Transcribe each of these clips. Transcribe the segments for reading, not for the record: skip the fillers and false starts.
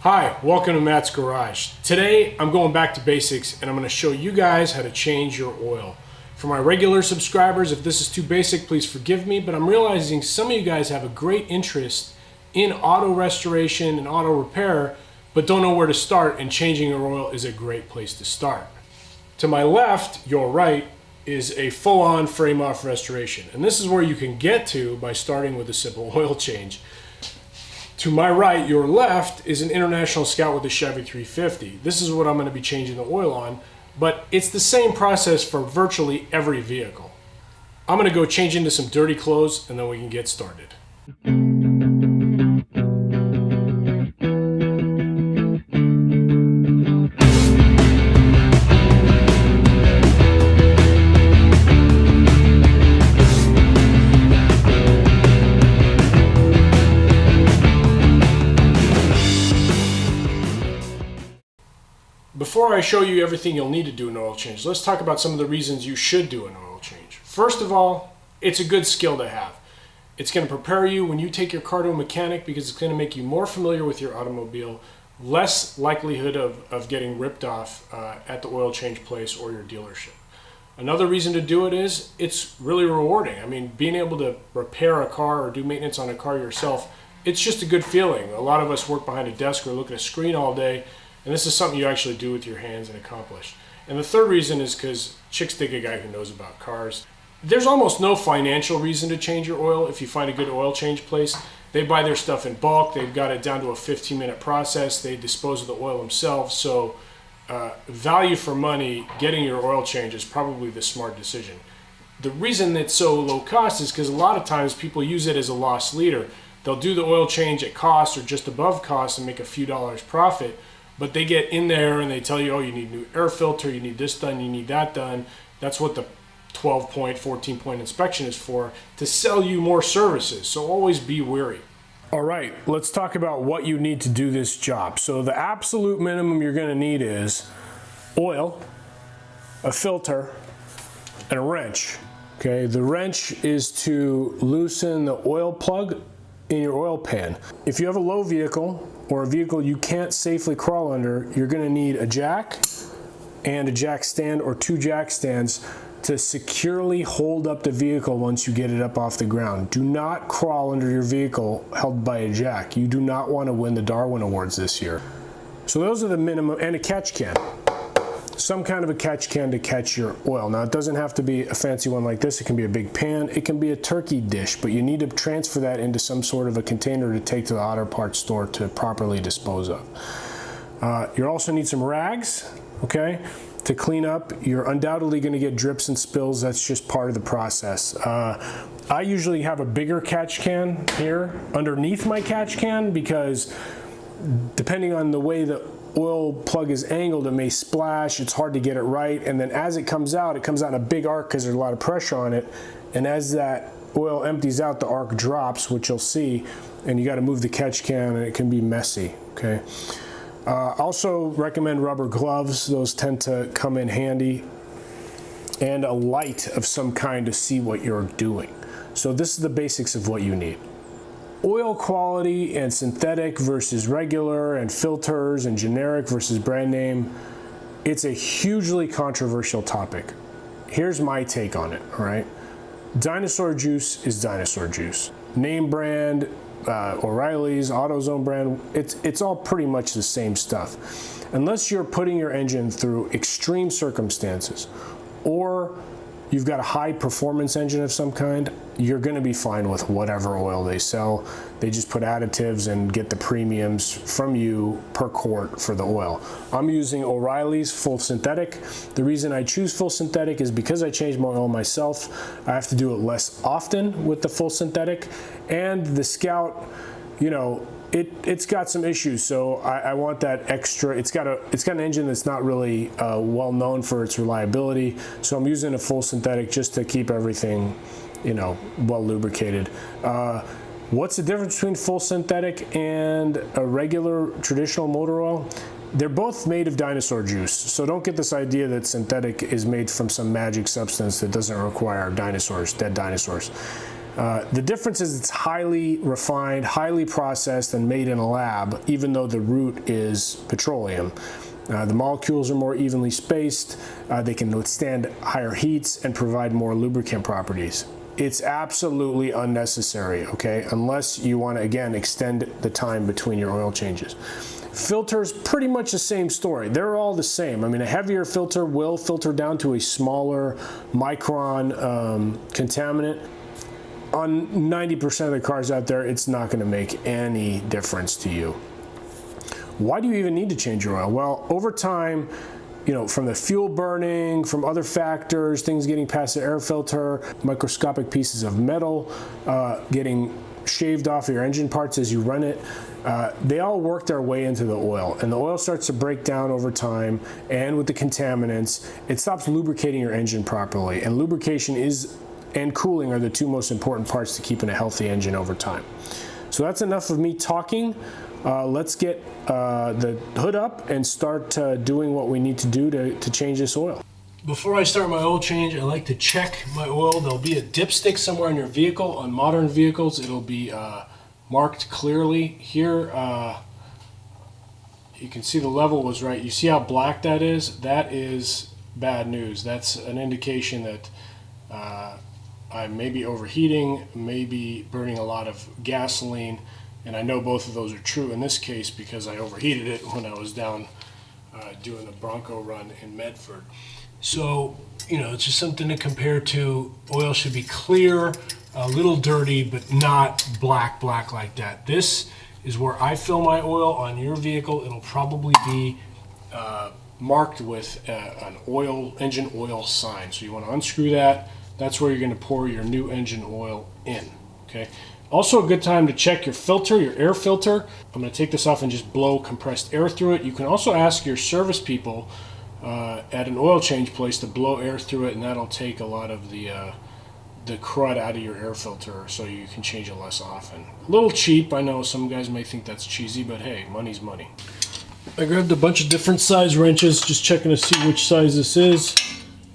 Hi, welcome to Matt's Garage. Today I'm going back to basics and I'm going to show you guys how to change your oil. For my regular subscribers, if this is too basic, please forgive me, but I'm realizing some of you guys have a great interest in auto restoration and auto repair, but don't know where to start, and changing your oil is a great place to start. To my left, your right, is a full-on frame-off restoration, and this is where you can get to by starting with a simple oil change. To my right, your left, is an International Scout with a Chevy 350. This is what I'm going to be changing the oil on, but it's the same process for virtually every vehicle. I'm going to go change into some dirty clothes and then we can get started. Before I show you everything you'll need to do an oil change, let's talk about some of the reasons you should do an oil change. First of all, it's a good skill to have. It's going to prepare you when you take your car to a mechanic because it's going to make you more familiar with your automobile, less likelihood of getting ripped off at the oil change place or your dealership. Another reason to do it is it's really rewarding. I mean, being able to repair a car or do maintenance on a car yourself, it's just a good feeling. A lot of us work behind a desk or look at a screen all day, and this is something you actually do with your hands and accomplish. And the third reason is because chicks dig a guy who knows about cars. There's almost no financial reason to change your oil if you find a good oil change place. They buy their stuff in bulk. They've got it down to a 15-minute process. They dispose of the oil themselves. So value for money, getting your oil change is probably the smart decision. The reason it's so low cost is because a lot of times people use it as a loss leader. They'll do the oil change at cost or just above cost and make a few dollars profit. But they get in there and they tell you, oh, you need new air filter, you need this done, you need that done. That's what the 12-point, 14-point inspection is for, to sell you more services. So always be wary. All right, let's talk about what you need to do this job. So the absolute minimum you're going to need is oil, a filter, and a wrench. Okay, the wrench is to loosen the oil plug in your oil pan. If you have a low vehicle or a vehicle you can't safely crawl under, you're going to need a jack and a jack stand or two jack stands to securely hold up the vehicle once you get it up off the ground. Do not crawl under your vehicle held by a jack. You do not want to win the Darwin Awards this year. So those are the minimum, and a catch can. Some kind of a catch can to catch your oil. Now, it doesn't have to be a fancy one like this. It can be a big pan. It can be a turkey dish, but you need to transfer that into some sort of a container to take to the auto parts store to properly dispose of. You also need some rags, okay, to clean up. You're undoubtedly going to get drips and spills. That's just part of the process. I usually have a bigger catch can here underneath my catch can because depending on the way the oil plug is angled, it may splash, it's hard to get it right, and then as it comes out in a big arc because there's a lot of pressure on it, and as that oil empties out, the arc drops, which you'll see, and you got to move the catch can and it can be messy, okay? Also recommend rubber gloves. Those tend to come in handy, and a light of some kind to see what you're doing. So this is the basics of what you need. Oil quality and synthetic versus regular, and filters and generic versus brand name. It's a hugely controversial topic. Here's my take on it, all right? Dinosaur juice is dinosaur juice. Name brand, O'Reilly's, AutoZone brand, it's all pretty much the same stuff. Unless you're putting your engine through extreme circumstances or you've got a high performance engine of some kind, you're going to be fine with whatever oil they sell. They just put additives and get the premiums from you per quart for the oil. I'm using O'Reilly's full synthetic. The reason I choose full synthetic is because I change my oil myself. I have to do it less often with the full synthetic, and the Scout, you know, it's got some issues, so I want that extra. It's got an engine that's not really well known for its reliability, so I'm using a full synthetic just to keep everything, you know, well lubricated. What's the difference between full synthetic and a regular traditional motor oil? They're both made of dinosaur juice, so don't get this idea that synthetic is made from some magic substance that doesn't require dinosaurs, dead dinosaurs. The difference is it's highly refined, highly processed, and made in a lab, even though the root is petroleum. The molecules are more evenly spaced, they can withstand higher heats and provide more lubricant properties. It's absolutely unnecessary, okay, unless you want to, again, extend the time between your oil changes. Filters, pretty much the same story. They're all the same. I mean, a heavier filter will filter down to a smaller micron contaminant. On 90% of the cars out there, it's not going to make any difference to you. Why do you even need to change your oil? Well, over time, you know, from the fuel burning, from other factors, things getting past the air filter, microscopic pieces of metal getting shaved off of your engine parts as you run it, they all work their way into the oil, and the oil starts to break down over time, and with the contaminants, it stops lubricating your engine properly, and lubrication and cooling are the two most important parts to keeping a healthy engine over time. So that's enough of me talking. Let's get the hood up and start doing what we need to do to change this oil. Before I start my oil change, I like to check my oil. There'll be a dipstick somewhere in your vehicle. On modern vehicles, it'll be marked clearly. Here, you can see the level was right. You see how black that is? That is bad news. That's an indication that I may be overheating, maybe burning a lot of gasoline, and I know both of those are true in this case because I overheated it when I was down doing the Bronco run in Medford. So, you know, it's just something to compare to. Oil should be clear, a little dirty, but not black like that. This is where I fill my oil. On your vehicle, it'll probably be marked with an engine oil sign. So you want to unscrew that. That's where you're going to pour your new engine oil in. Okay. Also a good time to check your filter, your air filter. I'm going to take this off and just blow compressed air through it. You can also ask your service people at an oil change place to blow air through it, and that'll take a lot of the crud out of your air filter so you can change it less often. A little cheap, I know some guys may think that's cheesy, but hey, money's money. I grabbed a bunch of different size wrenches, just checking to see which size this is.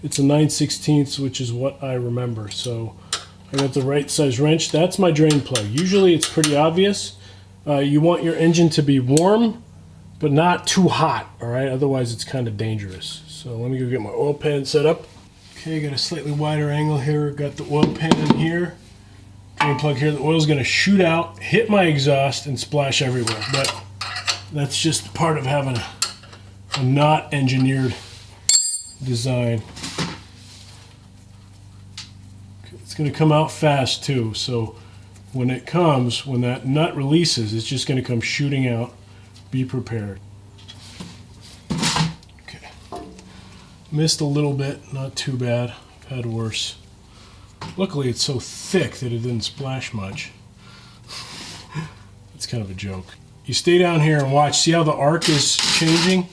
It's a 9/16, which is what I remember. So I got the right size wrench. That's my drain plug. Usually it's pretty obvious. You want your engine to be warm, but not too hot, all right? Otherwise it's kind of dangerous. So let me go get my oil pan set up. Okay, got a slightly wider angle here. Got the oil pan in here. Drain plug here. The oil's gonna shoot out, hit my exhaust, and splash everywhere. But that's just part of having a not engineered design. It's going to come out fast too, so when that nut releases, it's just going to come shooting out. Be prepared. Okay, missed a little bit, not too bad. I've had worse. Luckily it's so thick that it didn't splash much. It's kind of a joke. You stay down here and watch. See how the arc is changing?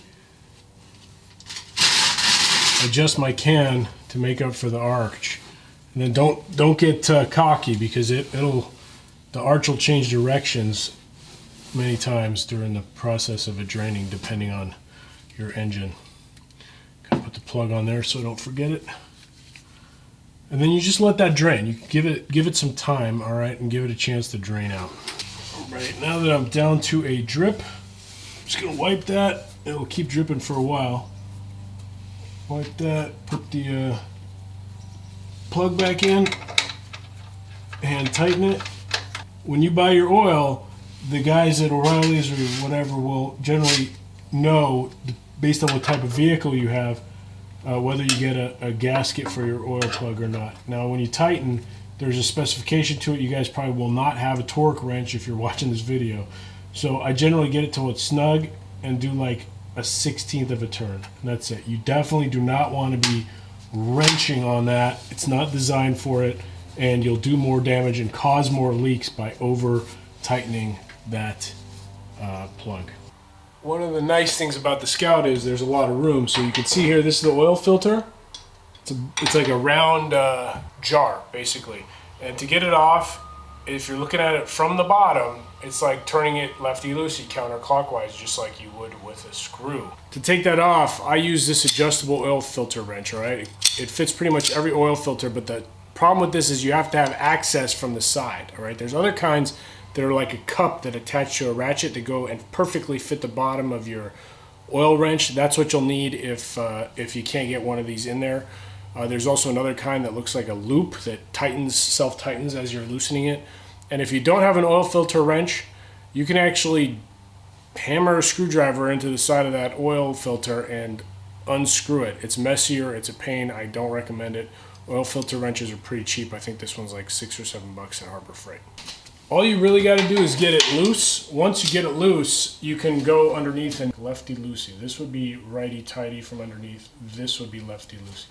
Adjust my can to make up for the arch, and then don't get cocky, because the arch will change directions many times during the process of it draining, depending on your engine. Gotta put the plug on there so I don't forget it, and then you just let that drain. You give it some time, all right, and give it a chance to drain out. All right, now that I'm down to a drip, I'm just gonna wipe that. It'll keep dripping for a while. Wipe that, put the plug back in, and tighten it. When you buy your oil, the guys at O'Reilly's or whatever will generally know, based on what type of vehicle you have, whether you get a gasket for your oil plug or not. Now when you tighten, there's a specification to it. You guys probably will not have a torque wrench if you're watching this video. So I generally get it till it's snug and do like a 1/16 of a turn. And that's it. You definitely do not want to be wrenching on that. It's not designed for it, and you'll do more damage and cause more leaks by over tightening that plug. One of the nice things about the Scout is there's a lot of room. So you can see here, this is the oil filter. It's like a round jar, basically. And to get it off, if you're looking at it from the bottom, it's like turning it lefty-loosey counterclockwise, just like you would with a screw. To take that off, I use this adjustable oil filter wrench, all right? It fits pretty much every oil filter, but Problem with this is you have to have access from the side, all right? There's other kinds that are like a cup that attach to a ratchet to go and perfectly fit the bottom of your oil wrench. That's what you'll need if you can't get one of these in there. There's also another kind that looks like a loop that tightens, self-tightens as you're loosening it. And if you don't have an oil filter wrench, you can actually hammer a screwdriver into the side of that oil filter and unscrew it. It's messier, it's a pain, I don't recommend it. Oil filter wrenches are pretty cheap. I think this one's like $6 or $7 at Harbor Freight. All you really got to do is get it loose. Once you get it loose, you can go underneath and lefty-loosey. This would be righty-tighty from underneath. This would be lefty-loosey.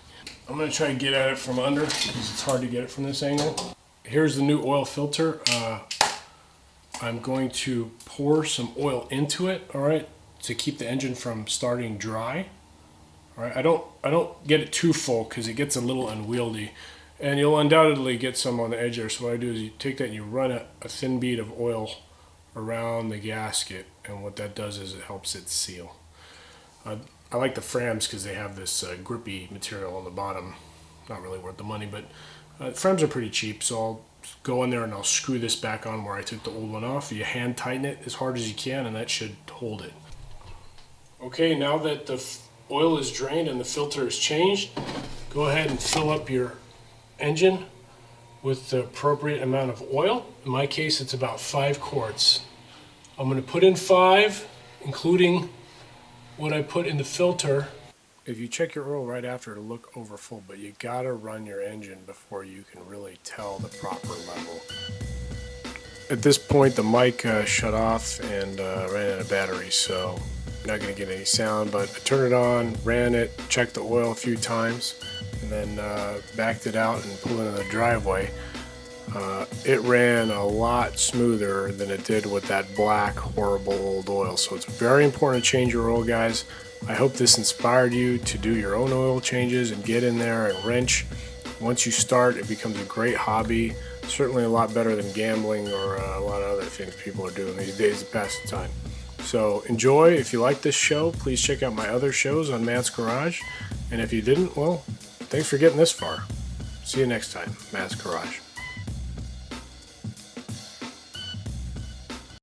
I'm going to try to get at it from under because it's hard to get it from this angle. Here's the new oil filter. I'm going to pour some oil into it, all right, to keep the engine from starting dry. All right, I don't get it too full because it gets a little unwieldy, and you'll undoubtedly get some on the edge there. So what I do is you take that and you run a thin bead of oil around the gasket, and what that does is it helps it seal. I like the Frams because they have this grippy material on the bottom. Not really worth the money, but Frams are pretty cheap, so I'll go in there and I'll screw this back on where I took the old one off. You hand tighten it as hard as you can, and that should hold it. Okay, now that the oil is drained and the filter is changed, go ahead and fill up your engine with the appropriate amount of oil. In my case, it's about 5 quarts. I'm going to put in 5, including what I put in the filter. If you check your oil right after, it'll look over full, but you gotta run your engine before you can really tell the proper level. At this point, the mic shut off and ran out of battery, so not gonna get any sound, but I turned it on, ran it, checked the oil a few times, and then backed it out and pulled it in the driveway. It ran a lot smoother than it did with that black, horrible old oil. So it's very important to change your oil, guys. I hope this inspired you to do your own oil changes and get in there and wrench. Once you start, it becomes a great hobby. Certainly a lot better than gambling or a lot of other things people are doing these days to pass the time. So enjoy. If you like this show, please check out my other shows on Matt's Garage. And if you didn't, well, thanks for getting this far. See you next time, Matt's Garage.